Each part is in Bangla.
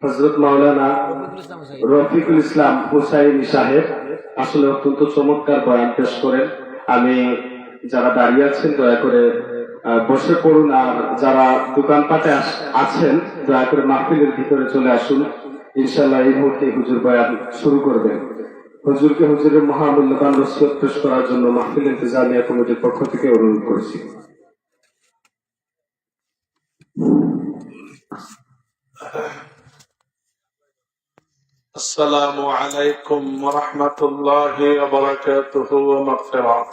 হযরত মাওলানা রফিকুল ইসলাম হুসাইনি সাহেব আসলে অত্যন্ত চমৎকার বয়ান পেশ করেন। আমি যারা দাঁড়িয়ে আছেন দয়া করে বসে পড়ুন, আর যারা দোকানপাটে আছেন দয়া করে মাহফিলের ভিতরে চলে আসুন। ইনশাআল্লাহ এই মুহূর্তে হুজুর বয়ান শুরু করবেন। হুজুরকে হুজুরের মহামূল্যবান নসিহত পেশ করার জন্য মাহফিল ইন্তেজামিয়া কমিটির পক্ষ থেকে অনুরোধ করছি। আসসালামু আলাইকুম ওয়া রাহমাতুল্লাহি ওয়া বারাকাতুহু ওয়া মাগফিরাত।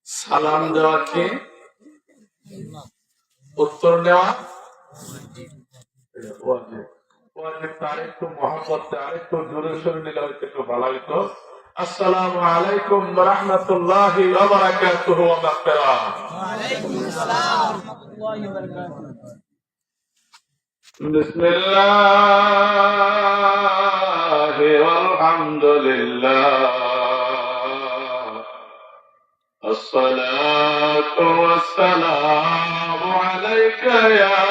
সালাম দেওয়া কি উত্তর নেওয়া ওয়াজিব। আরেকটু মহব্বত আরেকটু জোরে সরে নিলে হয়তো একটু ভালো হইতো। আসসালামু আলাইকুম ওয়া রাহমাতুল্লাহি ওয়া বারাকাতুহু ওয়া মাগফিরাত। ওয়া আলাইকুম আসসালাম ওয়া রাহমাতুল্লাহি ওয়া বারাকাতুহু। بسم الله والحمد لله الصلاة والسلام عليك يا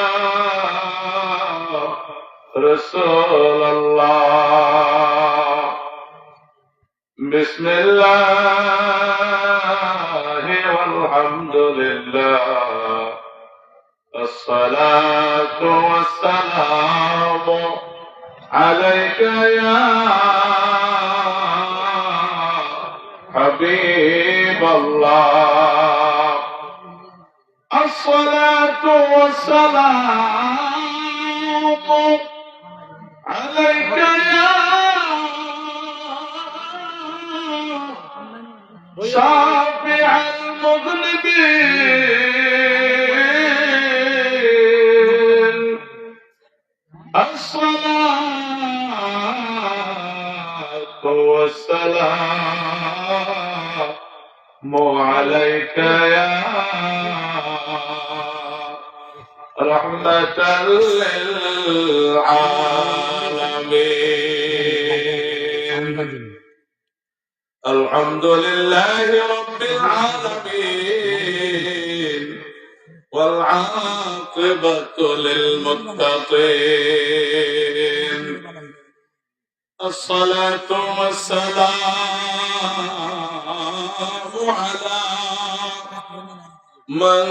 رسول الله بسم الله والحمد لله الصلاة والسلام عليك يا حبيب الله الصلاة والسلام عليك يا شافع المذنبين الصلاة والسلام عليك يا رحمة للعالمين الحمد لله رب العالمين والعاقبة للمتقين الصلاة والسلام على من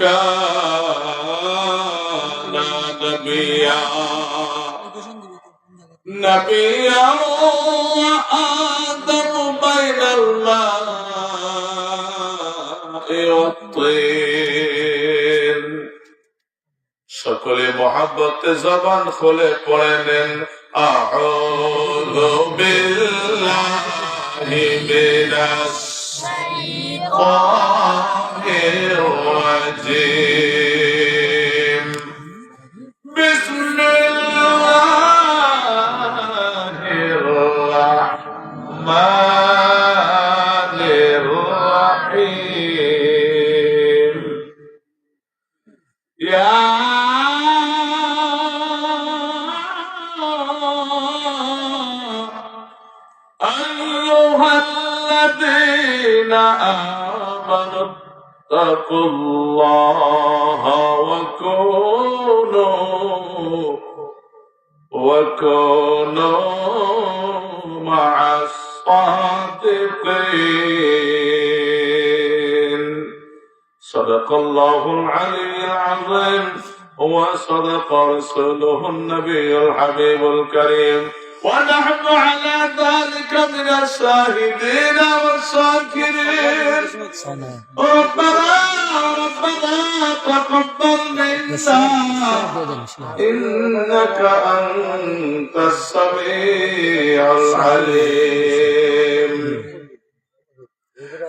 كان نبيا وآدم بين الماء والطين সকলে মহব্বতে জবান খুলে পড়ে নেন আউযু বিল্লাহি মিনাশ শাইতানির রাজীম বিসমিল্লাহির রাহমানির রাহিম ইয়া الذين آمنوا اتقوا الله وكونوا مع الصادقين صدق الله العلي العظيم وصدق رسوله النبي الحبيب الكريم ونحن على ذلك من الشاهدين والشاكرين ربنا تقبل منا إنك أنت السميع العليم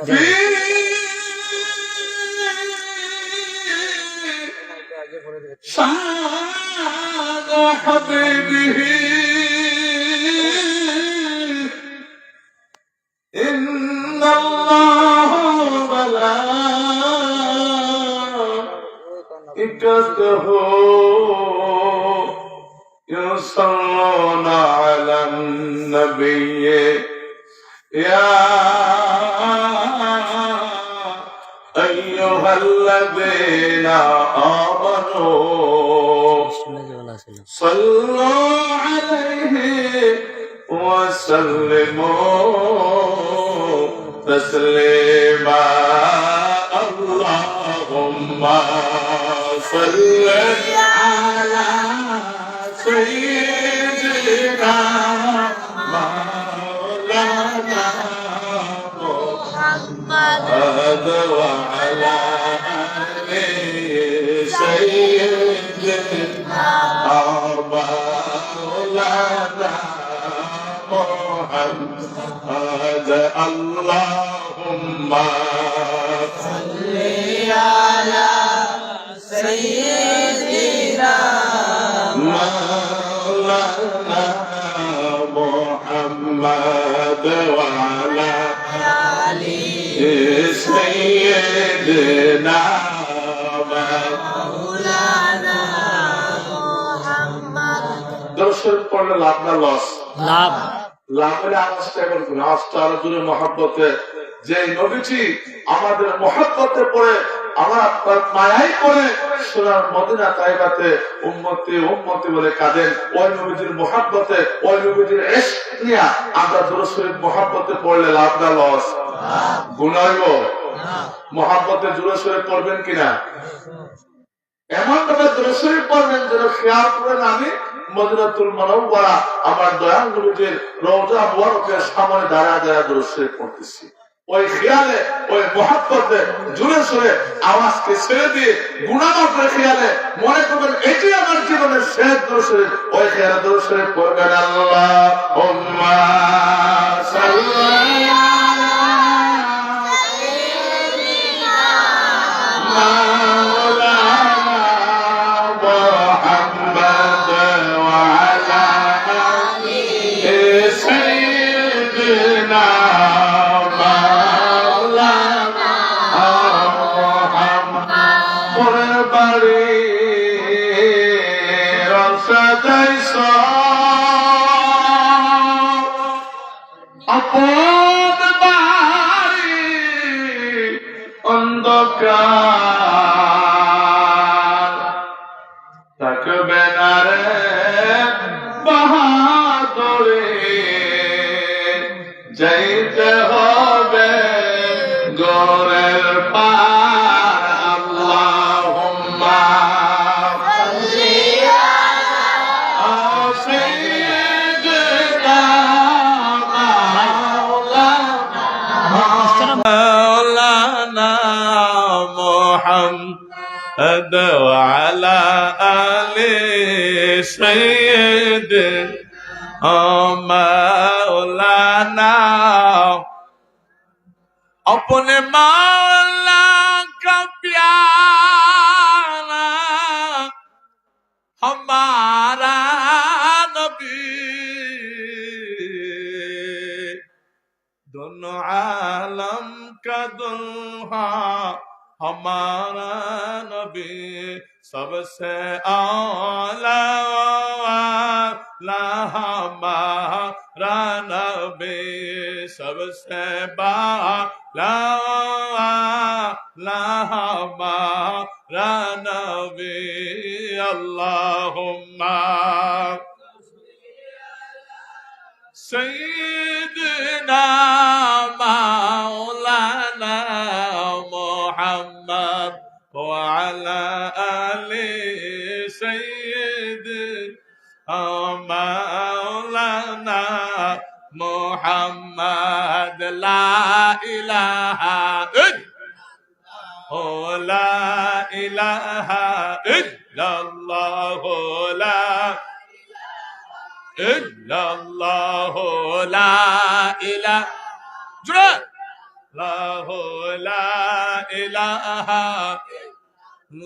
في شان حبيبه إن الله وملائكته يصلون على النبي يا أيها الذين آمنوا صلوا عليه وسلموا تسليما اللهم صل على سيدنا مولانا محمد وعلى آله سيدنا مولانا محمد اللهم صل على سيدنا مولانا محمد وعلى آله سيدنا مولانا محمد দর্শক পড়লে লাভ না লস? লাভ। লাভের আওয়াজটা এখন আওয়াজটা আরো জোরে মহাব্বতে, যে নবীজি আমাদের মহাব্বতে পড়ে আমরা তার মায়াই করে সোনার মদিনা তাইবাতে উম্মতি উম্মতি বলে কাঁদেন। ওই নবীজির মহাব্বতে, ওই নবীজির ইশক নিয়ে আমরা দুরূদ শরীফ মহাব্বতে পড়লে লাভ না লস? গুনাহ হইব? মহাব্বতে দুরূদ শরীফ পড়বেন কিনা? এমন ভাবে দুরূদ শরীফ পড়বেন যেন খেয়াল করেন আমি মদিনাতুল মুনাওয়ারা আমার দয়াল নবীজির রওজা মুবারকের সামনে দাঁড়ায় দাঁড়ায় দুরূদ শরীফ পড়তেছি। ওই খেয়ালে, ওই মহাব্বতে জুড়ে সুরে আওয়াজকে ছেড়ে দিয়ে গুণামাত্রের খেয়ালে মনে করবেন এটি আমার জীবনের শেষ দুরূদ শরীফ। ওই খেয়ালে দুরূদ শরীফ পড়বেন আল্লাহুম্মা সাল্লি আপন বাড়ি অন্ধকার থাকবে না রে বাহাদুরে, যাইতে হবে গোরের পার। আল্লাহুম্মা সাল্লি আলা সাইয়্যিদিনা مولانا محمد وعلى آل سيدنا مولانا अपने मौला का प्यारा हमारा नबी दोनों आलम का दुल्हा हमारा नबी सबसे आला हमारा नबी सबसे बाला हमारा नबी अल्लाहुम्मा सैयदना मौलाना मुहम्मद वअला आले सैयदना मौलाना मुहम्मद ला इलाहा इल्लल्लाह illallahu la ilaha jura lahu la ilaha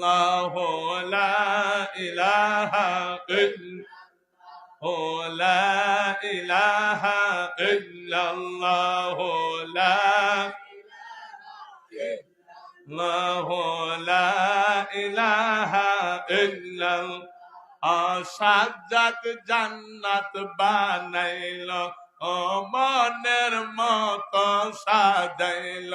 lahu la ilaha la ilaha illallah la lahu la ilaha illallah Sajjad জান্নাত বানাইল ও মনের মতো সাজাইল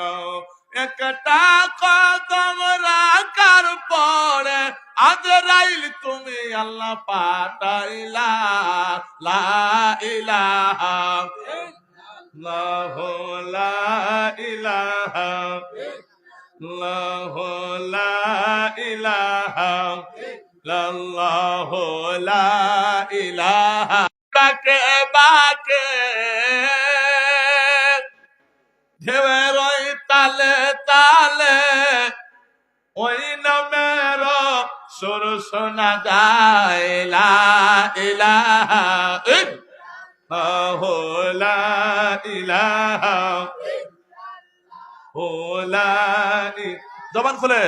একটা কদম রাখার পরে আজরাইল তুমি আল্লাহ পাঠাইলা লা ইলাহা ইল্লাল্লাহু লা ইলাহা ইল্লাল্লাহু লা ইলাহা ইল্লাল্লাহু লা ইলাহা বাকে বাকে ঢেউয়ের ওই তালে তালে ওই নামের সুর শোনা যায় লা ইলাহা ইল্লাল্লাহু লা ইলাহা ও লা জবান খুলে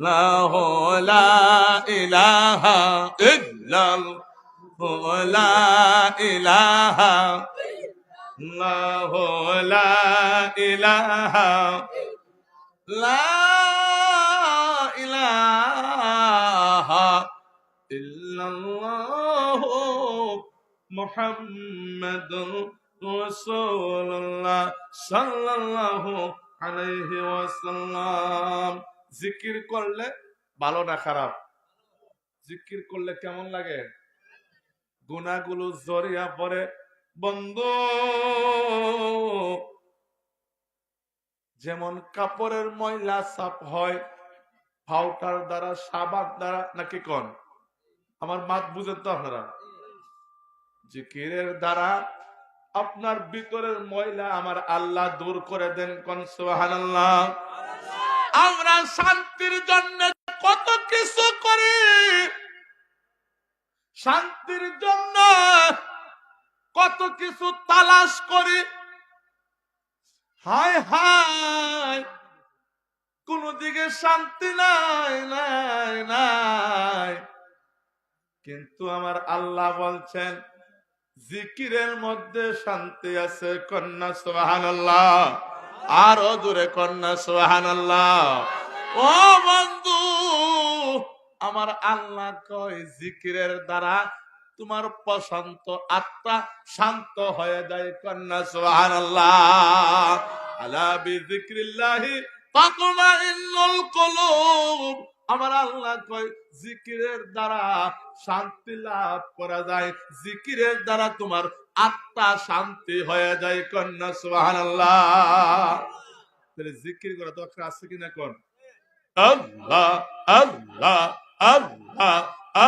লাহু লা ইলাহা ইল্লাল্লাহু লা ইলাহা ইল্লাল্লাহু লা ইলাহা লা ইলাহা ইল্লাল্লাহু মুহাম্মাদুর রাসূলুল্লাহ সাল্লাল্লাহু আলাইহি ওয়াসাল্লাম। জিকির করলে ভালো না খারাপ? জিকির করলে কেমন লাগে? গুনাহগুলো জড়িয়ে পড়ে। বন্ধু, যেমন কাপড়ের ময়লা সাফ হয় পাউডার দ্বারা, সাবান দ্বারা, নাকি কোন? আমার মাত বুঝেন তো আপনারা? জিকিরের দ্বারা আপনার ভিতরের ময়লা আমার আল্লাহ দূর করে দেন। কোন সুবহানাল্লাহ। আমরা শান্তির জন্য কত কিছু করি, শান্তির জন্য কত কিছু তালাশ করি। হায় হায়, কোন দিকে শান্তি নাই নাই নাই। কিন্তু আমার আল্লাহ বলছেন জিকিরের মধ্যে শান্তি আছে। কন্যা সুবহানাল্লাহ। আরো জোরে কন্যা সুবহানাল্লাহ। ও বন্ধু, আমার আল্লাহ কয় জিকিরের দ্বারা তোমার প্রশান্ত আত্মা শান্ত হয়ে যায়। কন্যা সুবহানাল্লাহ। আলা বিযিকরিল্লাহি তাতমাইন্নুল কুলুব। আমার আল্লাহ কয় জিকিরের দ্বারা শান্তি লাভ করা যায়, জিকিরের দ্বারা তোমার আত্মা শান্তি হয়ে যায়। কন্যা সুবহানাল্লাহ। তাহলে জিকির করা দরকার আছে কিনা? কোন আল্লাহ আল্লাহ আল্লাহ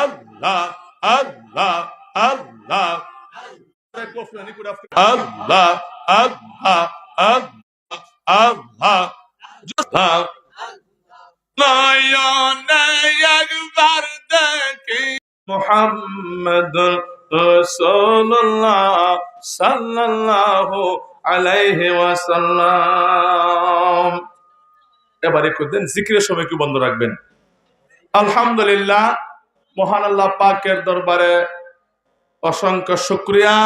আল্লাহ আল্লাহ আল্লাহ আল্লাহ আল্লাহ আল্লাহ আল্লাহ। নয়নে একবার দেখি মুহাম্মাদুর রাসূলুল্লাহ সাল্লাল্লাহু আলাইহি ওয়াসাল্লাম। এবারে কইতেন জিকিরের সময় কি বন্ধ রাখবেন। আলহামদুলিল্লাহ, মহান আল্লাহ পাকের দরবারে অসংখ্য শুকরিয়া।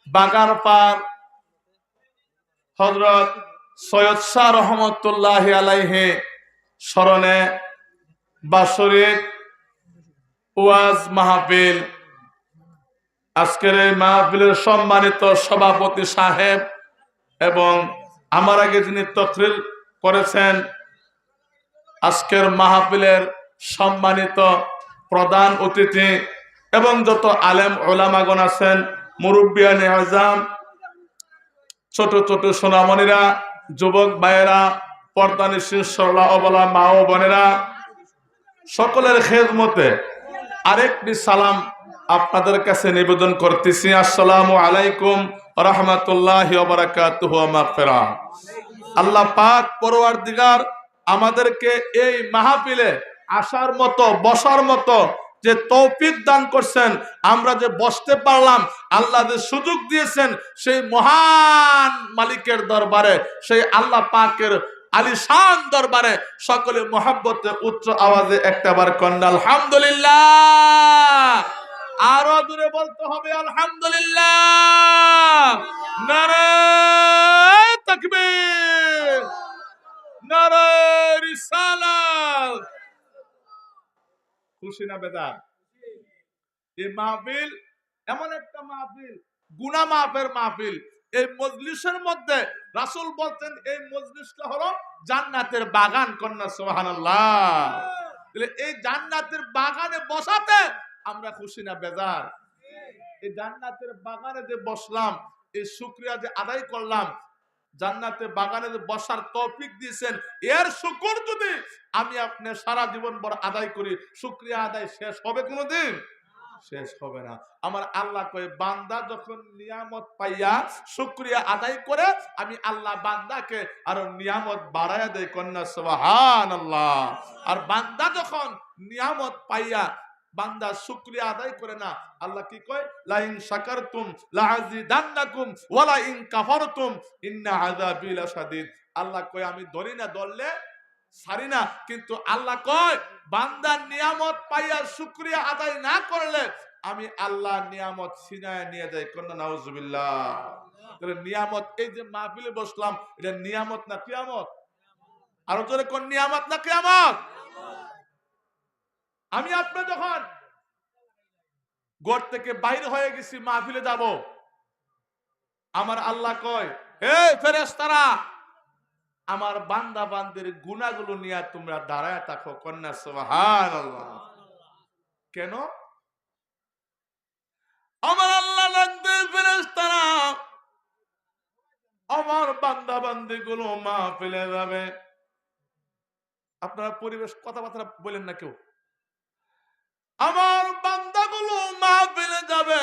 বাগারপাড় হযরত সৈয়দ শাহ রহমতুল্লাহি আলাইহি স্মরণে বাৎসরিক ওয়াজ মাহফিল, আজকের এই মাহফিলের সম্মানিত সভাপতি সাহেব এবং আমার আগে যিনি তকরির করেছেন, আজকের মাহফিলের সম্মানিত প্রধান অতিথি এবং যত আলেম ওলামাগণ আছেন, মুরব্বিয়ানে আযম, ছোট ছোট সোনামণিরা, যুবক ভাইয়েরা, পর্দানিশীন সরলা অবলা মা ও বোনেরা, সকলের খেদমতে আরেকটি সালাম আপনাদের কাছে নিবেদন করতেছি। আসসালামু আলাইকুম ওয়া রাহমাতুল্লাহি ওয়া বারাকাতুহু ওয়া মাগফিরাহ। আল্লাহ পাক পরওয়ারদিগার আমাদেরকে এই মাহফিলে আসার মতো, বসার মতো যে তৌফিক দান করছেন, আমরা যে বসতে পারলাম, আল্লাহ যে সুযোগ দিয়েছেন, সেই মহান মালিকের দরবারে, সেই আল্লাহ পাকের আলিশান দরবারে সকলে মহব্বতে উচ্চ আওয়াজে একটাবার কন্যা আলহামদুলিল্লাহ। আরো দূরে বলতে হবে আলহামদুলিল্লাহ। নারে তাকবীর, নারে রিসালাত। খুশি না বেদার? এই মাহফিল এমন একটা মাহফিল, গুনাহ মাফের মাহফিল। এই মজলিসের মধ্যে রাসূল বলতেন এই মজলিসটা হলো জান্নাতের বাগান। কন্যা সুবহানাল্লাহ। তাহলে এই জান্নাতের বাগানে বসাতে আমরা খুশি না বেজার? এই জান্নাতের বাগানে যে বসলাম, এই শুকরিয়া যে আদায় করলাম, জান্নাতের বাগানে যে বসার তৌফিক দিয়েছেন, এর শুকর যদি আমি আপনি সারা জীবন ভর আদায় করি, শুকরিয়া আদায় শেষ হবে কোনোদিন? শেষ হবে না। আমার আল্লাহ কয় বান্দা যখন নিয়ামত পাইয়া শুকরিয়া আদায় করে, আমি আল্লাহ বান্দাকে আরো নিয়ামত বাড়ায়া দেয়। কন্যা সুবহানাল্লাহ। আর বান্দা যখন নিয়ামত পাইয়া বান্দা শুকরিয়া আদায় করে না, আল্লাহ কি কয়? লা ইন শাকারতুম লাযিদান্নাকুম ওয়া লা ইন কাফারতুম ইন্না আযাবি লাশাদীদ। আল্লাহ কয় আমি ধরি না, ধরলে ছাড়ি না। কিন্তু আল্লাহ কয় বান্দার নিয়ামত পাইয়া শুকরিয়া আদায় না করলে আমি আল্লাহ নিয়ামত ছিনায় নিয়ে যাই। কন্যা নাউজুবিল্লাহ। তাহলে নিয়ামত, এই যে মাহফিলে বসলাম, এটা নিয়ামত না কিয়ামত? আরো জোরে কোন, নিয়ামত না কিয়ামত? আমি আপনি যখন ঘর থেকে বাইরে হয়ে গেছি মাহফিলে যাব, আমার আল্লাহ কয় হে ফেরেশতারা, আমার বান্দা বান্দির গুনাহগুলো নিয়ে তোমরা দাঁড়ায় থাকো। কন্যা সুবহানাল্লাহ। কেন? আমার আল্লাহ লাগবে ফেরেশতারা, আমার বান্দা বান্দি গুলো মাহফিলে যাবে। আপনারা পরিবেশ কথাবার্তা বলেন না কেউ। আমার বান্দাগুলো মাহফিলে যাবে,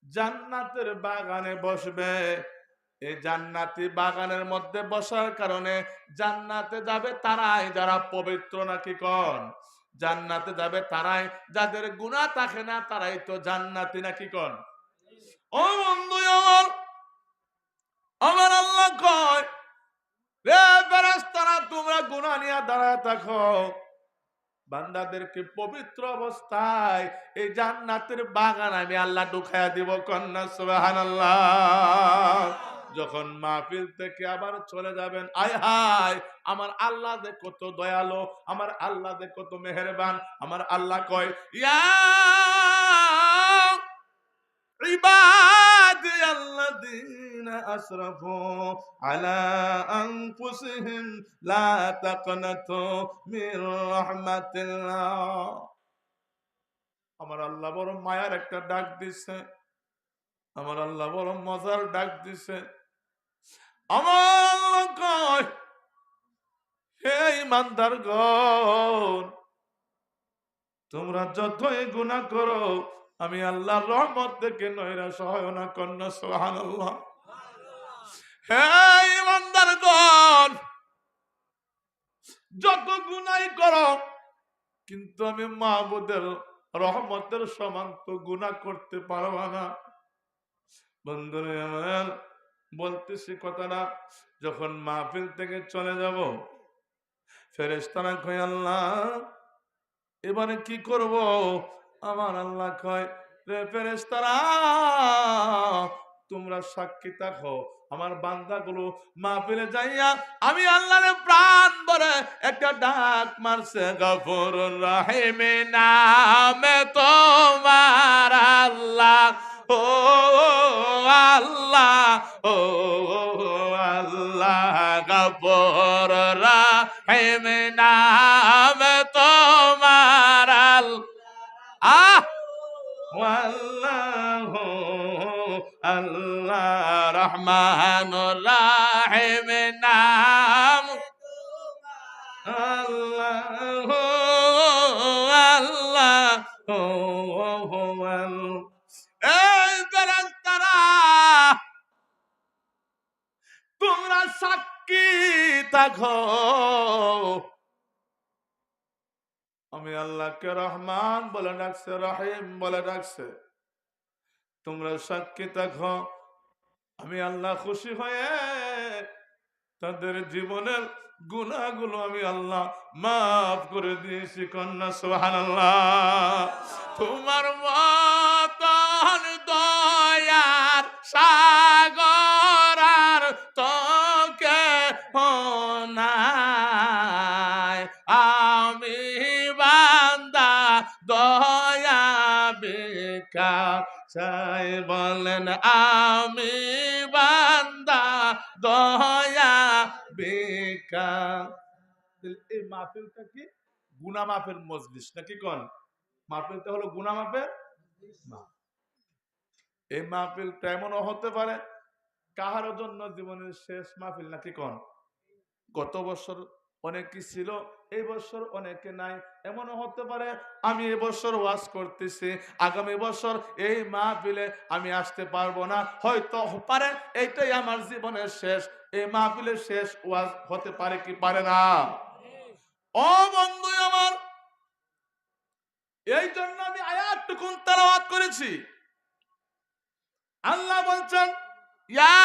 জান্নাতের বাগানে বসবে। এই জান্নাতি বাগানের মধ্যে বসার কারণে জান্নাতে যাবে তারাই যারা পবিত্র, নাকি কোন? জান্নাতে যাবে তারাই যাদের গুনাহ থাকে না, তারাই তো জান্নাতি, নাকি কোন? ও বন্ধু আমার, আমার আল্লাহ কয় রে ফেরেশতারা, তোমরা গুনাহ নিয়ে দাঁড়ায় থাকো, বান্দাদেরকে পবিত্র অবস্থায় এই জান্নাতের বাগান আমি আল্লাহ ঢুকায়া দিব। কন্যা সুবহানাল্লাহ। যখন মাহফিল থেকে আবার চলে যাবেন, আয় হায় আমার আল্লাহ যে কত দয়ালু, আমার আল্লাহ যে কত মেহেরবান। আমার আল্লাহ কয় ইয়া ইবাদিয়াল্লাযীনা আসরাফু আলা আনফুসিহিম লা তাকনাতু মির রাহমাতিল্লাহ। আমার আল্লাহ বড় মায়ার একটা ডাক দিছে, আমার আল্লাহ বড় মজার ডাক দিছে। আমার আল্লাহ কয় হে ইমানদারগণ, তোমরা যতই গুনাহ করো আমি আল্লাহর রহমত থেকে নৈরাশ হয় না। কন্যা সুবহানাল্লাহ। হে ইমানদারগণ, যত গুনাহই করো কিন্তু আমি মাহবুদের রহমতের সমান তো গুনাহ করতে পারবা না। বন্ধুরা আমার, বলতেছি কথাটা, যখন মাহফিল থেকে চলে যাব, ফেরেশতারা কয় আল্লাহ এবারে কি করব? আমার আল্লাহ কয় রে ফেরেশতারা, তোমরা সাক্ষী থাকো, আমার বান্দাগুলো মাহফিলে যাইয়া আমি আল্লাহর প্রাণ ভরে একটা ডাক মারছে, গফুরুর রহিম নামে তোমার আল্লাহ, ও আল্লাহ, ও আল্লাহ, গফুর রহিম নামে তোমার আল্লাহ, আল্লাহু আল্লাহ, রহমানুর রহিম নাম আল্লাহু আল্লাহু। এই ফেরেশতারা, তোমরা সাক্ষী থাকো, আমি আল্লাহকে রহমান বলে ডাকছে, রহিম বলে ডাকছে। তোমরা সাক্ষী থাকো, আমি আল্লাহ খুশি হয়ে তাদের জীবনের গুনাহগুলো আমি আল্লাহ মাফ করে দিয়েছি। কন্যা সুবহানাল্লাহ। তোমার মতন দয়ার সাগর আর তোকে নাই, আমি বান্দা দয়া কাছে বলেন আমি বান্দা দয়া বেকা। এই মাহফিলটা কি গুনাহ মাফের মজলিস নাকি কোন? মাহফিলটা হলো গুনাহ মাফের। এই মাহফিলটা এমনও হতে পারে কাহার জন্য জীবনের শেষ মাহফিল নাকি কোন? গত বছর অনেকে ছিল, এই বছর অনেকে নাই। এমনও হতে পারে আমি এবছর ওয়াজ করতেছি, আগামী বছর এই মাহফিলে আমি আসতে পারবো না, হয়তো পারে এইটাই আমার জীবনের শেষ। এই মাহফিলের শেষ ওয়াজ হতে পারে কি পারে না? ও বন্ধু আমার, এই জন্য আমি আয়াতটুকুন তেলাওয়াত করেছি। আল্লাহ বলছেন ইয়া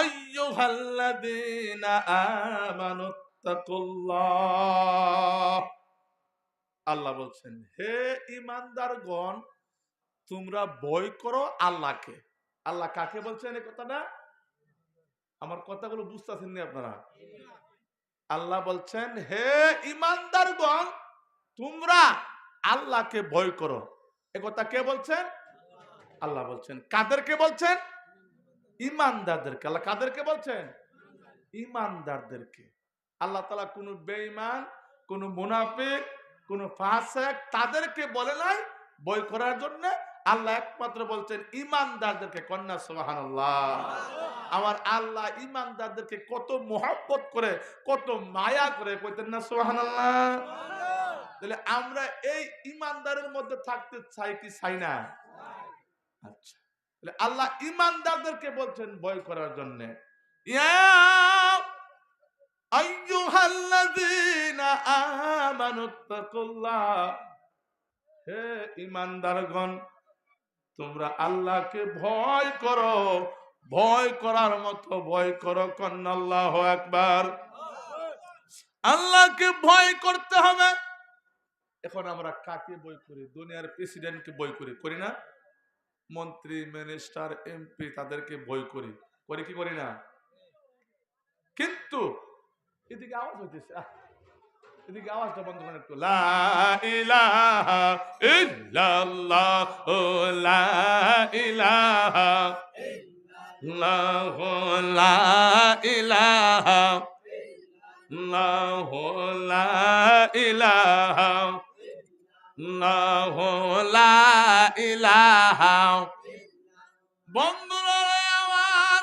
আইয়ুহাল্লাযীনা আমানুত্তাকুল্লাহ। আল্লাহ বলছেন হে ঈমানদারগণ তোমরা ভয় করো আল্লাহকে। আল্লাহ কাকে বলছেন এই কথাটা? আমার কথাগুলো বুঝতেছেন না আপনারা? আল্লাহ বলছেন হে ঈমানদারগণ তোমরা আল্লাহকে ভয় করো। এ কথা কে বলছেন? আল্লাহ বলছেন। কাদেরকে বলছেন? ঈমানদারদেরকে। আল্লাহ কাদেরকে বলছেন? ঈমানদারদেরকে। আল্লাহ তাআলা কোন বেঈমান, কোন মুনাফিক, কোন ফাসিক তাদেরকে বলে নাই ভয় করার জন্য। আল্লাহ একমাত্র বলছেন ঈমানদারদেরকে। কন্যা সুবহানাল্লাহ। আমার আল্লাহ ঈমানদারদেরকে কত মহব্বত করে, কত মায়া করে, কইতেন না সুবহানাল্লাহ? তাহলে আমরা এই ঈমানদারের মধ্যে থাকতে চাই কি চাই না? আচ্ছা, তাহলে আল্লাহ ঈমানদারদেরকে বলছেন ভয় করার জন্য। ইয়া আইয়ুহাল্লাযীনা আমানুত্তাকুল্লাহ, হে ঈমানদারগণ তোমরা আল্লাহকে ভয় করো, ভয় করার মতো ভয় করো। কন্না আল্লাহু আকবার। আল্লাহকে ভয় করতে হবে। এখন আমরা কাকে ভয় করি? দুনিয়ার প্রেসিডেন্টকে ভয় করি, করি না? মন্ত্রী, মিনিস্টার, এমপি তাদেরকে ভয় করি, করি কি করি না? কিন্তু এদিকে আওয়াজ হইতেছে, এদিকে আওয়াজটা বন্ধ করেন একটু। লা ইলাহা ইল্লাল্লাহ, লা ইলাহা ইল্লাল্লাহ, লা ইলাহা ইল্লাল্লাহ, লা ইলাহা ইল্লাল্লাহ, লা ইলাহা। বন্ধুরা আমার,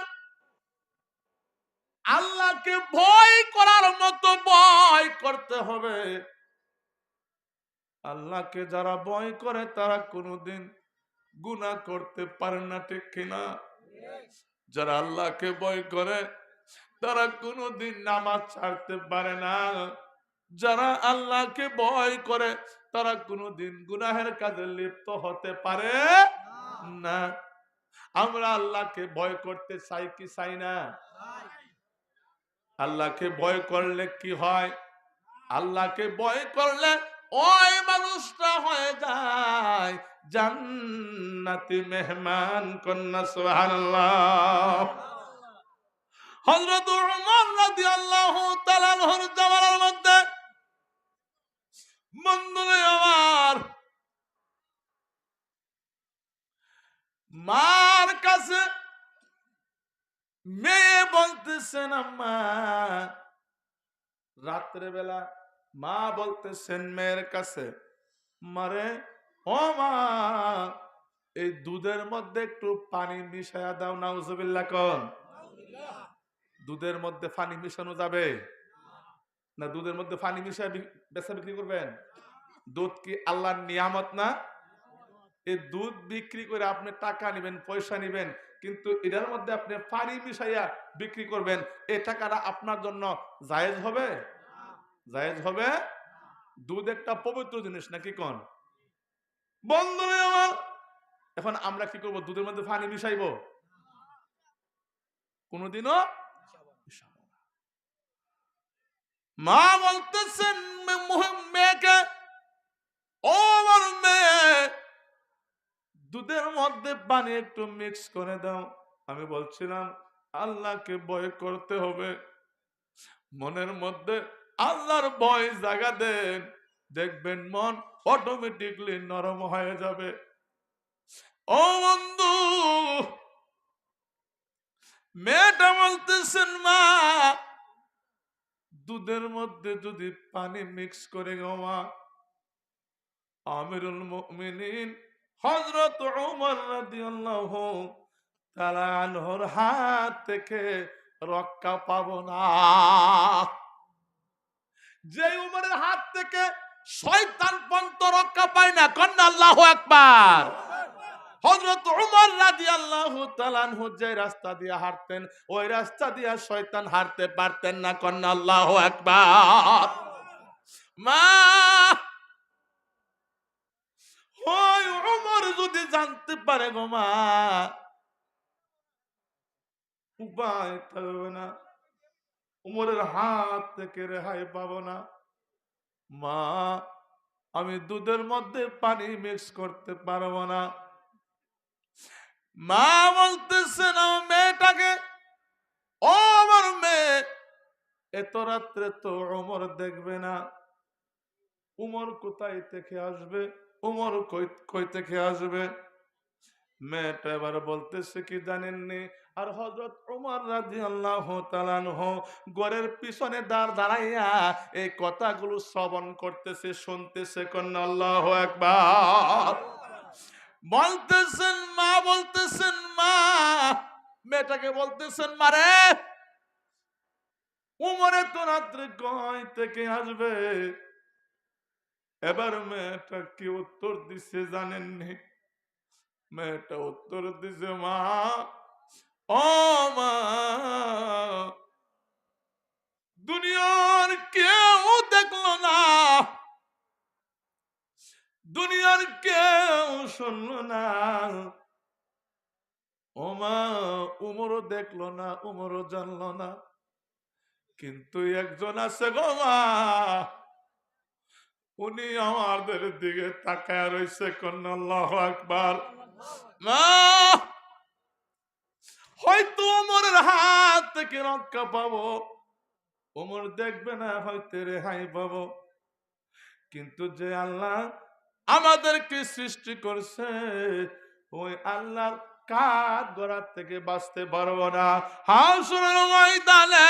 আল্লাহকে ভয় করার মতো ভয় করতে হবে। আল্লাহকে যারা ভয় করে তারা কোনোদিন গুনাহ করতে পারে না, ঠিক কিনা? যারা আল্লাহকে ভয় করে তারা কোনোদিন নামাজ ছাড়তে পারে না। যারা আল্লাহকে ভয় করে তারা কোনোদিন গুনাহের কাজে লিপ্ত হতে পারে না। আমরা আল্লাহকে ভয় করতে চাই কি চাই না? আল্লাহকে ভয় করলে কি হয়? আল্লাহকে ভয় করলে ওই মানুষটা হয়ে যায় জান্নাতি মেহমান। কন্যা সুবহানাল্লাহ। হযরত উমর রাদিয়াল্লাহু তাআলা আনহুর জামানার মধ্যে বন্ধুরে আমার মার কাছে মেয়ে বলতেছেন আম্মা, রাত্রে বেলা মা বলতেছেন মেয়ের কাছে, মারে ও মা এই দুধের মধ্যে একটু পানি মিশায়া দাও। নাউজুবিল্লাহ কোন? দুধের মধ্যে পানি মিশানো যাবে না? দুধের মধ্যে পানি মিশায় বেচা বিক্রি করবেন? দুধ কি আল্লাহর নিয়ামত না? এই দুধ বিক্রি করে আপনি টাকা নেবেন, পয়সা নেবেন, কিন্তু এটার মধ্যে আপনি পানি মিশাইয়া বিক্রি করবেন, এই টাকাটা আপনার জন্য জায়েজ হবে? জায়েজ হবে? দুধ একটা পবিত্র জিনিস নাকি কোন? বন্ধুরা আমার, এখন আমরা কি করব? দুধের মধ্যে পানি মিশাইব? কোনদিনও মিশাবো না। মা বলতেছেন মেয়েকে, ও আমার মেয়ে দুধের মধ্যে পানি একটু মিক্স করে দাও। আমি বলছিলাম আল্লাহকে ভয় করতে হবে, মনের মধ্যে আল্লাহর ভয় জাগা দেন, দেখবেন মন অটোমেটিকলি নরম হয়ে যাবে। ও বন্ধু, মেয়েটা বলতেছেন মা, দুধের মধ্যে যদি পানি মিক্স করে গো মা, আমিরুল মুমিনিন হযরত ওমর রাদিয়াল্লাহু তাআলা আনহুর হাত থেকে রক্ষা পাবো না। যে উমরের হাত থেকে শয়তান পর্যন্ত রক্ষা পায় না, কন্যা আল্লাহু আকবার। হযরত ওমর রাদিয়াল্লাহু তাআলা আনহু যে রাস্তা দিয়ে হাঁটতেন, ওই রাস্তা দিয়ে শয়তান হাঁটতে পারতেন না, কন্যা আল্লাহু আকবার। মা, ওই ওমর যদি জানতে পারে গো মা, উপায় থাকবে না, উমরের হাত থেকে রেহাই পাবো না। মা, আমি দুধের মধ্যে পানি মিক্স করতে পারবো না। মা বলতেছেন আমার মেয়েটাকে, ও আমার মেয়ে, এত রাত্রে তো ওমর দেখবে না, উমর কোথায় থেকে আসবে, উমর কই থেকে আসবে? মেয়েটা এবার বলতেছে কি জানেননি, আর হযরত ওমর রাদিয়াল্লাহু তাআলা আনহু ঘরের পিছনে দাঁড়াইয়া এই কথাগুলো শ্রবণ করতেছে, শুনতেছে, কন্যা আল্লাহু আকবার। বলতেছেন মা, বলতেছেন মা, মেয়েটাকে বলতেছেন মারে, উমরে তো রাত্রে কই থেকে আসবে? এবার মেয়েটা কি উত্তর দিছে জানেননি? মেয়েটা উত্তর দিছে মা, ও মা, দুনিয়ার কেউ দেখলো না, দুনিয়ার কেউ শুনলো না, ও মা, উমরও দেখলো না, উমরও জানলো না, কিন্তু একজন আছে গো মা, উনি আমাদের দিকে তাকায় রয়েছে, কন্যা আল্লাহু আকবার। মা, হয়তো ওমরের হাত থেকে রক্ষা পাবো, ওমর দেখবে না, হয়তো রেহাই পাবো, কিন্তু যে আল্লাহ আমাদেরকে সৃষ্টি করছে, ওই আল্লাহর কাঠ গড়ার থেকে বাঁচতে পারবো না। হাসরের ময়দানে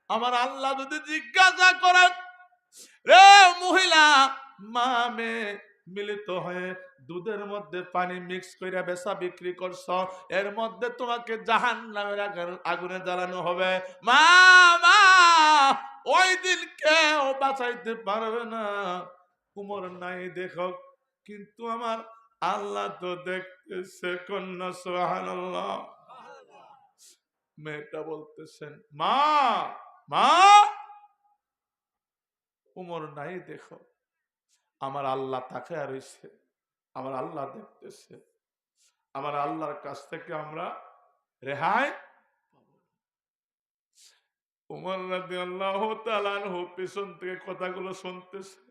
আমার আল্লাহ যদি জিজ্ঞাসা করেন, রে মহিলা, মা মেয়ে মিলিত হয়ে দুধের মধ্যে পানি মিক্স করে বেচা বিক্রি করছ, এর মধ্যে তোমাকে জাহান্নামের আগুনে জ্বালানো হবে। মা, মা, ওই দিন কেউ বাঁচাইতে পারবে না। উমর নাই দেখো, কিন্তু আমার আল্লাহ তো দেখতেছে, কন্যা সুবহানাল্লাহ। মেয়েটা বলতেছেন মা, মা, উমর নাই দেখো, আমার আল্লাহ তাকায় রইছে, আমার আল্লাহ দেখতেছে, আমার আল্লাহর কাছ থেকে আমরা রেহাই পাবো। উমর রাদিয়াল্লাহু তাআলা আনহু পিছন থেকে কথাগুলো শুনতেছে।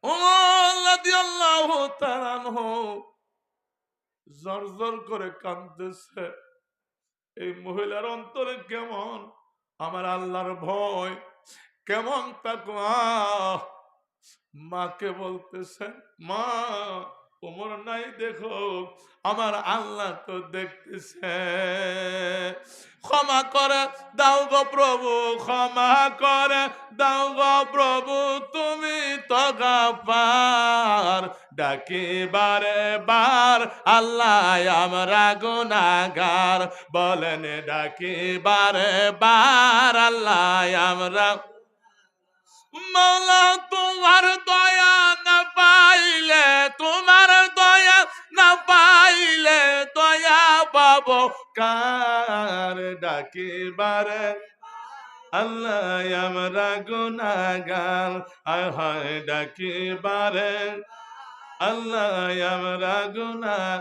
উমর রাদিয়াল্লাহু তাআলা আনহু জর্জর করে কাঁদতেছে। এই মহিলার অন্তরে কেমন আমার আল্লাহর ভয়, কেমন তাকওয়া। মাকে বলতেছেন মা, ওমর নাই দেখো, আমার আল্লাহ তো দেখতেছে, ক্ষমা করে দাও গো প্রভু, ক্ষমা করে দাও গো প্রভু, তুমি তো গাফার। ডাকি বারে বার আল্লাহ আমরা গুনাহগার, বলেন ডাকি বারে বার আল্লাহ আমরা। মৌলা তোমার দয়া না পাইলে, তোমার দয়া না পাইলে দয়া পাবো কার? ডাকিবারে আল্লাহ আমরা গুনাহগার, আয় হায় ডাকিবারে আল্লাহ আমরা গুনাহ।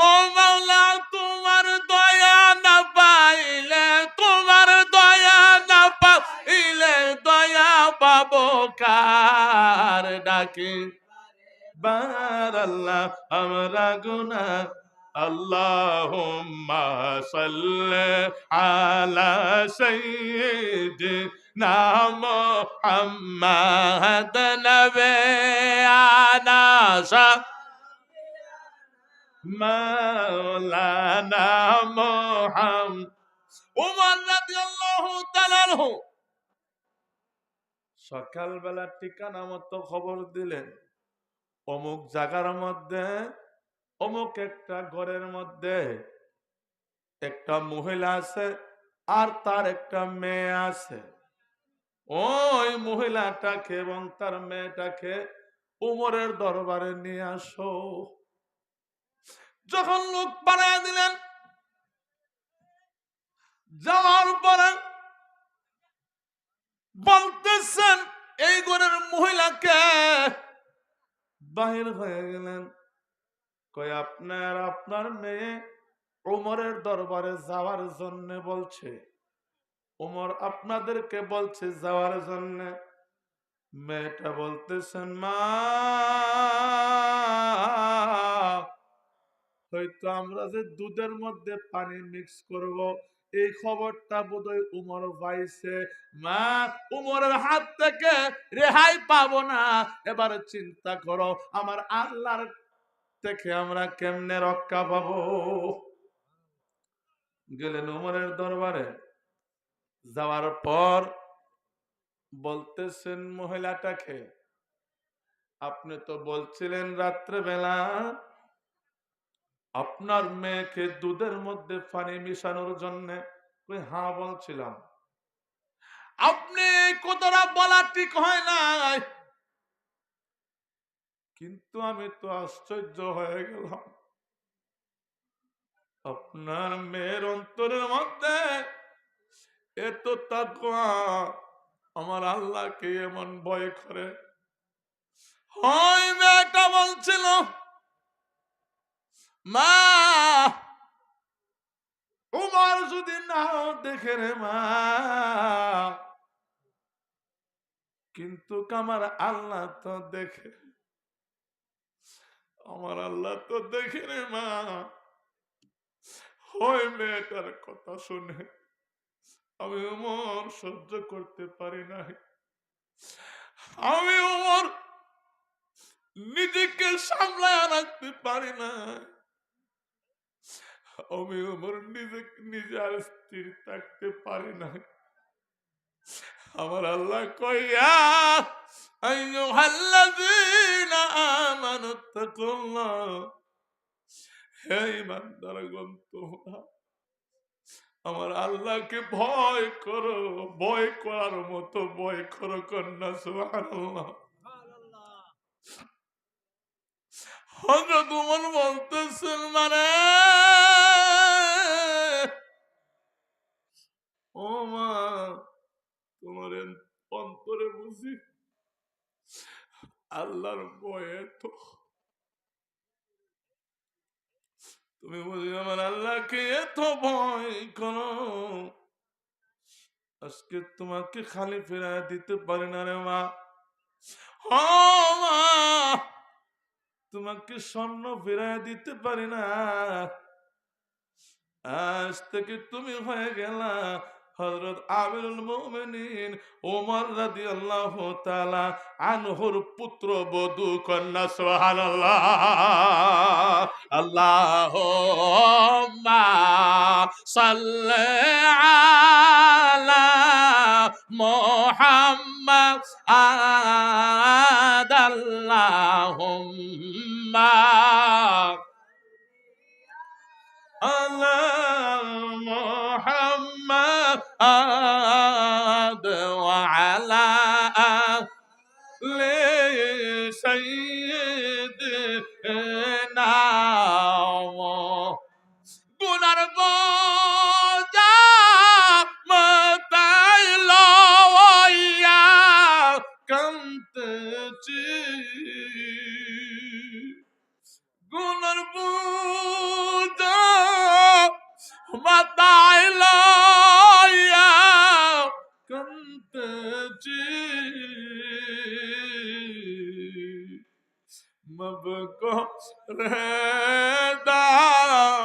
ও মাওলা তোমার দয়া না পাইলে, তোমার দয়া না পাইলে দয়া পাবো কার? ডাকি বার আল্লাহ আমরা গুনাহ, আল্লাহুম্মা সাল্লি আলা সাইয়্যিদিনা মুহাম্মাদ নবিয়ানা মাওলানা মুহাম্মদ। ওমর রাদিয়াল্লাহু তাআলা আনহু সকালবেলা ঠিকানা মতো খবর দিলেন, অমুক জায়গার মধ্যে অমুক একটা ঘরের মধ্যে একটা মহিলা আছে আর তার একটা মেয়ে আছে। ওই মহিলাটাকে এবং তার মেয়েটাকে উমরের দরবারে নিয়ে আসো। যখন লোক বানায় দিলেন, যাওয়ার পরে বলতেছেন এই ঘরের মহিলাকে বাহির হয়ে গেলেন, কই আপনার মেয়ে উমরের দরবারে যাওয়ার জন্য বলছে, উমর আপনাদেরকে বলছে যাওয়ার জন্য। মেয়েটা বলতেছেন মা, হয়তো আমরা যে দুধের মধ্যে পানি মিক্স করব এই খবরটা বোধহয় উমর পাইছে। মা, উমরের হাত থেকে রেহাই পাবো না, এবার চিন্তা করো আমার আল্লাহর থেকে আমরা কেমনে রক্ষা পাবো। গেলেন উমরের দরবারে, যাওয়ার পর বলতেছেন মহিলাটাকে, আপনি তো বলছিলেন রাত্রেবেলা আপনার মেয়েকে দুধের মধ্যে পানি মিশানোর জন্য। হ্যাঁ বলছিলাম। আপনি কতটা বলা ঠিক হয় নাই, কিন্তু আমি তো আশ্চর্য হয়ে গেলাম। আপনার মেয়ের অন্তরের মধ্যে এত তাকওয়া, আমার আল্লাহকে এমন ভয় করে। হয় মেয়েটা বলছিল মা, উমর যদি নাও দেখে রে মা, কিন্তু আমার আল্লাহ তো দেখে, আমার আল্লাহ তো দেখে রে মা। হয় মেয়েটার কথা শুনে আমি উমর সহ্য করতে পারি নাই। আমি উমর নিজেকে সামলায় রাখতে পারি না। আমি উমর নিজে আর স্থির থাকতে পারি না। আমার আল্লাহ কইয়া আইয়ুহাল্লাযীনা আমানুত্তাকুল্লাহ, হে ঈমানদারগণ তোমরা আমার আল্লাহকে ভয় করো, ভয় করার মতো ভয় করো। কন্যা সুবহানাল্লাহ। হযরত ওমর বলতেছেন মানে ও মা, তোমার অন্তরে বুঝি আল্লাহর ভয়ে তো তুমি বুঝি আমার আল্লাহকে এত ভয় করো, আজকে তোমাকে খালি ফেরায় দিতে পারি না রে মা। ও মা, তোমাকে স্বর্ণ ফেরায় দিতে পারি না। আজ থেকে তুমি হয়ে গেলা হযরত আমিরুল মুমিনিন ওমর রাদিয়াল্লাহু তাআলা আনহুর পুত্রবধূ। কন্যা সুবহানাল্লাহ। আল্লাহুম্মা সাল্লি আলা মুহাম্মাদ আল্লাহুম্মা على محمد وعلى آل سيدنا গুনার বোঝা মাথায় লইয়া কাঁদতেছি, গুনার বোঝা মাথায় লইয়া কাঁদতেছি, মাফ করে দাও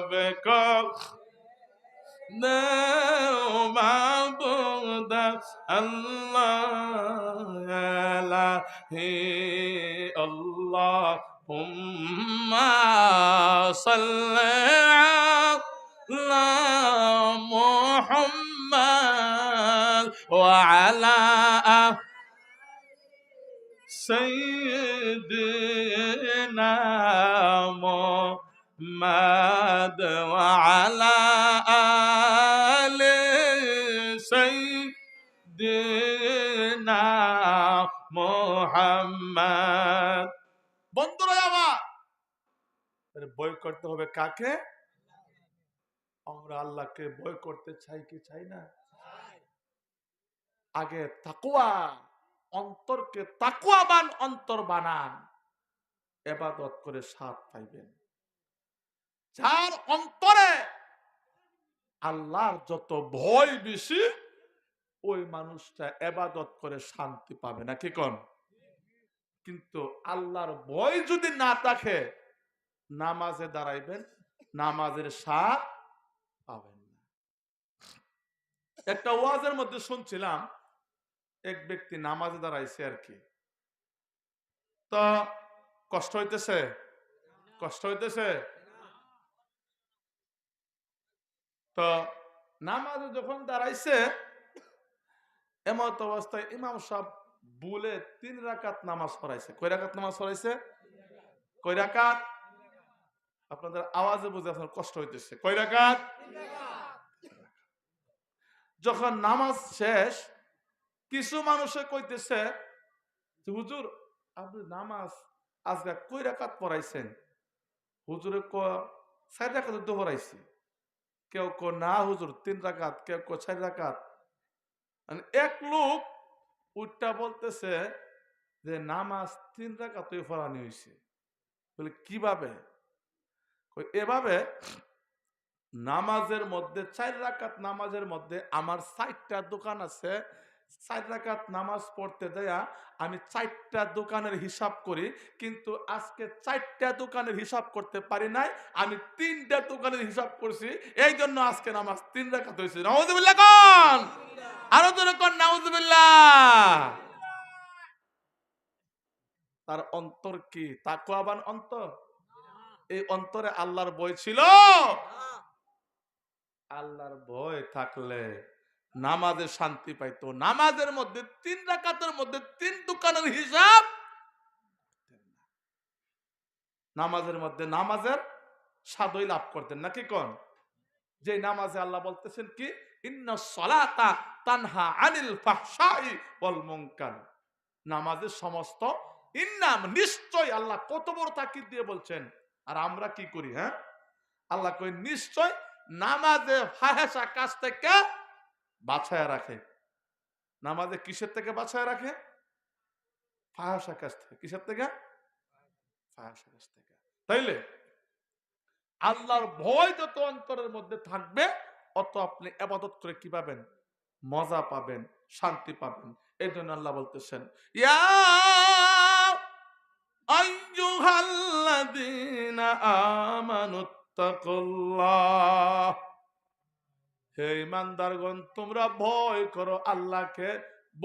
হবে কল মাবুদ আল্লাহ হে আল্লাহুম্মা সাল্লি আলা মুহাম্মাদ ওয়া আলা سيدنا محمد وعلى آل سيدنا محمد বন্ধুরা আমার বই করতে হবে কাকে? আমরা আল্লাহকে বই করতে চাই কি চাই না? আগে তাকওয়া, অন্তরকে তাকওয়াবান অন্তর বানান, ইবাদত করে স্বাদ পাইবেন। যার অন্তরে আল্লাহর যত ভয় বেশি ওই মানুষটা ইবাদত করে শান্তি পাবে না, কি কোন? কিন্তু আল্লাহর ভয় যদি না থাকে নামাজে দাঁড়াইবেন, নামাজের স্বাদ পাবেন না। একটা ওয়াজের মধ্যে শুনছিলাম এক ব্যক্তি নামাজে দাঁড়াইছে আর কি, তো কষ্ট হইতেছে, কষ্ট হইতেছে। তো নামাজে যখন দাঁড়াইছে এমত অবস্থায় ইমাম সাহেব বলে 3 রাকাত নামাজ পড়াইছে। কয় রাকাত নামাজ পড়াইছে? কয় রাকাত? আপনাদের আওয়াজে বুঝে আপনার কষ্ট হইতেছে। কয় রাকাত? যখন নামাজ শেষ কিছু মানুষে কইতেছে হুজুর আপনি নামাজ আজকে কয় রাকাত পড়াইছেন? হুজুরে 4 রাকাত তো পড়াইছি। কেউ না হুজুর 3 রাকাত, কেউ 4 রাকাত। এক লোক উল্টা বলতেছে যে নামাজ 3 রাকাতই পড়ানো হয়েছে। বলে কিভাবে? এভাবে নামাজের মধ্যে 4 রাকাত নামাজের মধ্যে আমার 4টা দোকান আছে। 4 রাকাত নামাজ পড়তে দেয়া আমি 4টা দোকানের হিসাব করি, কিন্তু আজকে 4টা দোকানের হিসাব করতে পারি নাই, আমি 3টা দোকানের হিসাব করছি, এই জন্য আজকে নামাজ 3 রাকাত হয়েছে। নাউযুবিল্লাহ কোন? আরো জোরে কোন নাউযুবিল্লাহ। তার অন্তর কি তাকওয়াবান অন্তর? এই অন্তরে আল্লাহর ভয় ছিল? আল্লাহর ভয় থাকলে নামাজে শান্তি পাইতো। নামাজের মধ্যে 3 রাকাতের মধ্যে 3 দোকানের হিসাব, নামাজের মধ্যে নামাজের স্বাদই লাভ করতেন না, কি কোন? যে নামাজে আল্লাহ বলতেছেন কি ইন্নাস সালাতা তানহা আনিল ফাহশাই ওয়াল মুনকার। নামাজের সমস্ত ইন্নাম নিশ্চয়, আল্লাহ কত বড় তাকিদ দিয়ে বলছেন। আর আমরা কি করি? হ্যাঁ, আল্লাহ কই নিশ্চয় নামাজে ফাহেসা কাজ থেকে বাঁচায় রাখে। নামাজে কিসের থেকে বাঁচায় রাখে? ফাহেসা কাজ থেকে। কিসের থেকে? ফাহেসা কাজ থেকে। তাইলে আল্লাহর ভয় যত অন্তরের মধ্যে থাকবে অত আপনি ইবাদত করে কি পাবেন? মজা পাবেন, শান্তি পাবেন। এই জন্য আল্লাহ বলতেছেন ইয়া আইয়ুহাল্লাযীনা আমানুত্তাকুল্লাহ, হে ঈমানদারগণ তোমরা ভয় করো আল্লাহকে,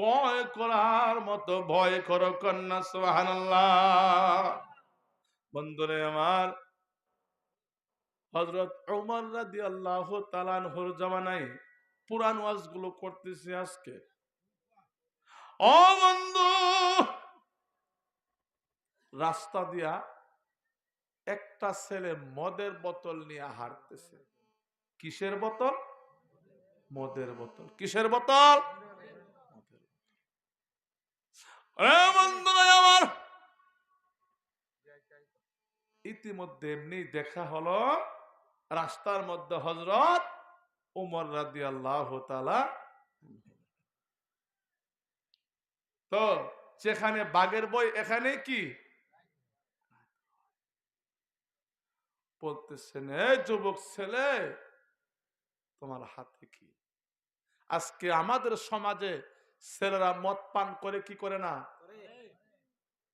ভয় করার মতো ভয় করো। কন্যা সুবহানাল্লাহ। বন্ধুরে আমার, হযরত ওমর রাদিয়াল্লাহু তাআলা আনহুর জামানায় পুরান ওয়াজগুলো করতেছি আজকে। ও বন্ধু, রাস্তা দিয়া একটা ছেলে মদের বোতল নিয়ে হাঁটতেছে। কিসের বোতল? মদের বোতল। কিসের বোতল? বন্ধুরা আমার, ইতিমধ্যে এমনি দেখা হলো রাস্তার মধ্যে হযরত ওমর রাদিয়াল্লাহু তাআলা। তো যেখানে বাঘের বই এখানে কি বলতেছেন, এই যুবক ছেলে তোমার হাতে কি? আজকে আমাদের সমাজে ছেলেরা মদ পান করে কি করে না?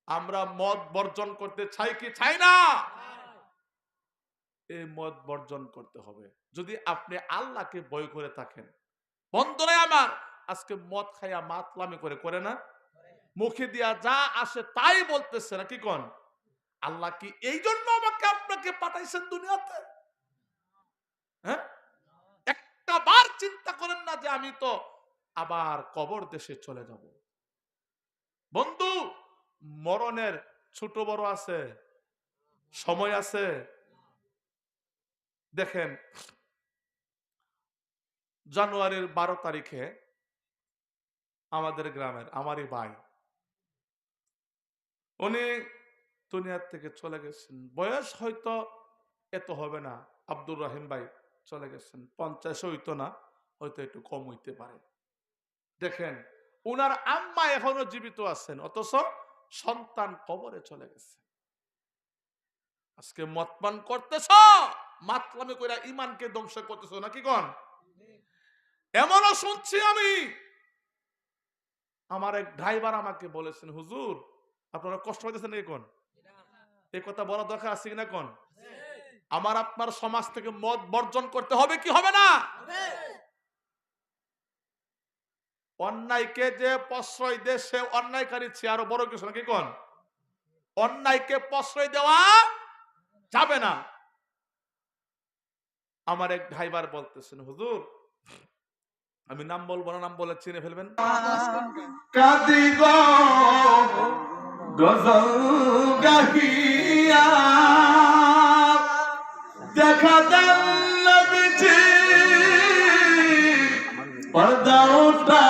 আমরা মদ বর্জন করতে চাই কি চাই না? এই মদ বর্জন করতে হবে যদি আপনি আল্লাহকে ভয় করে থাকেন। বন্ধুরা আমার, আজকে মদ খাইয়া মাতলামি করে না, মুখে দিয়া যা আসে তাই বলতেছে না, কি কোন? আল্লাহ কি এই জন্য আমাকে আপনাকে পাঠাইছেন দুনিয়াতে? হ্যাঁ, একটা বার চিন্তা করেন না যে আমি তো আবার কবর দেশে চলে যাব। বন্ধু, মরণের ছোট বড় আছে, সময় আছে। দেখেন, জানুয়ারির 12 তারিখে আমাদের গ্রামের আমারই ভাই, উনি দুনিয়ার থেকে চলে গেছেন। বয়স হয়তো এত হবে না, আব্দুর রহিম ভাই চলে গেছেন, 50 হইতো না, হয়তো একটু কম হইতে পারে। দেখেন, উনার আম্মা এখনো জীবিত আছেন, অথচ সন্তান কবরে চলে গেছে। আজকে মতপান করতেছ, মাতলামি কইরা ইমানকে ধ্বংস করতেছ নাকি কোন? এমনও শুনছি আমি, আমার এক ড্রাইভার আমাকে বলেছেন, হুজুর আপনারা কষ্ট পাইতেছেন নাকি কোন? এই কথা বলা দরকার আছে কিনা কোন? আমার আপনার সমাজ থেকে মদ বর্জন করতে হবে কি হবে না? অন্যায়কে যে প্রশ্রয় দেয় সে অন্যায়কারী চেয়ে আরো বড় কিছু নাকি কোন? অন্যায়কে প্রশ্রয় দেওয়া যাবে না। আমার এক ড্রাইভার বলতেছেন, হুজুর আমি নাম বলবো না, নাম বলে চিনে ফেলবেন। কাঁদি গো গজল গাহিয়া দেখা দেন নবীজি পর্দা উঠা